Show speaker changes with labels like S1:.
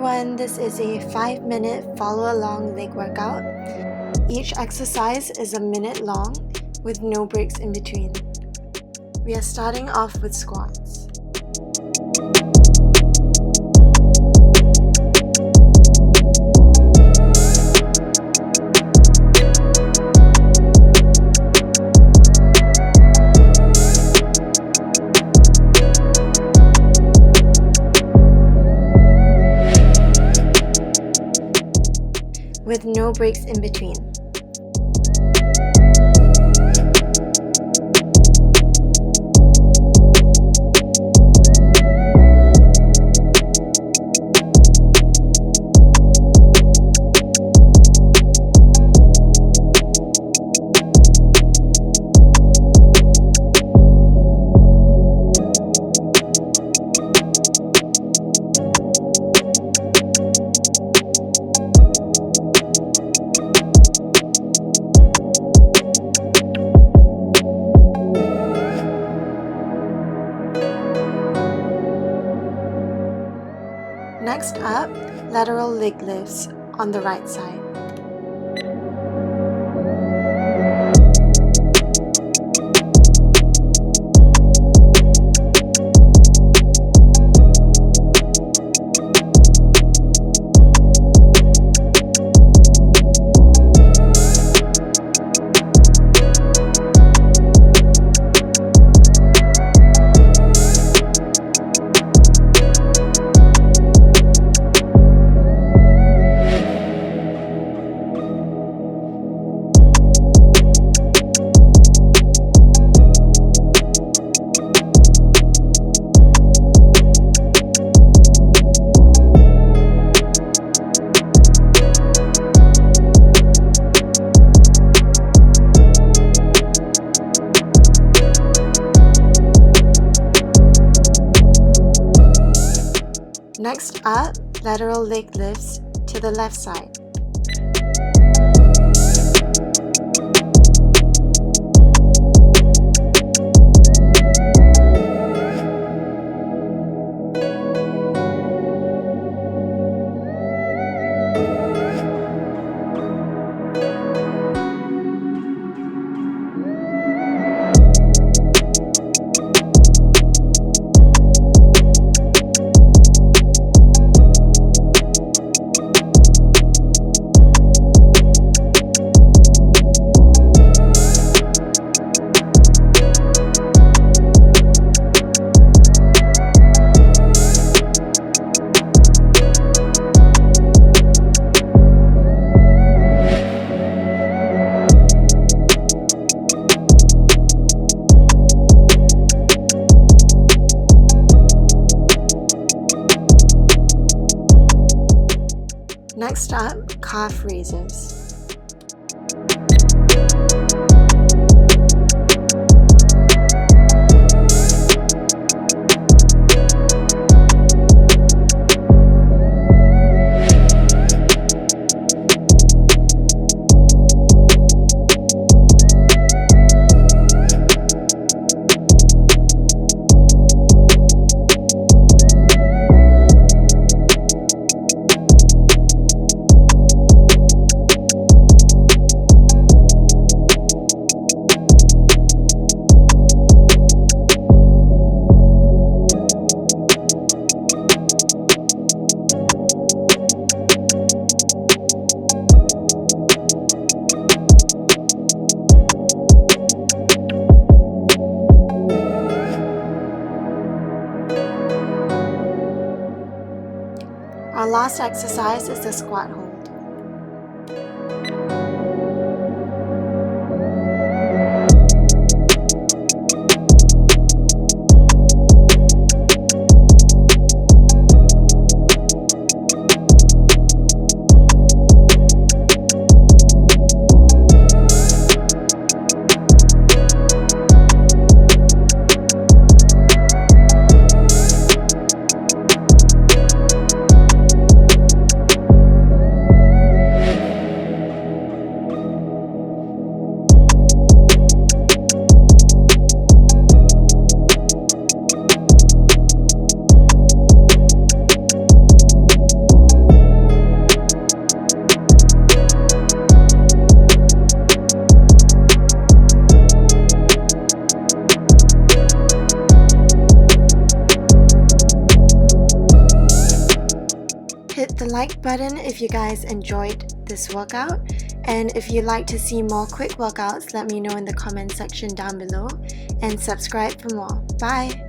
S1: everyone, this is a 5-minute follow-along leg workout. Each exercise is a minute long with no breaks in between. We are starting off with squats. With no breaks in between. Next up, lateral leg lifts on the right side. Next up, lateral leg lifts to the left side. Next up, calf raises. Our last exercise is the squat hold. Hit the like button if you guys enjoyed this workout, and if you'd like to see more quick workouts, let me know in the comment section down below, and subscribe for more. Bye!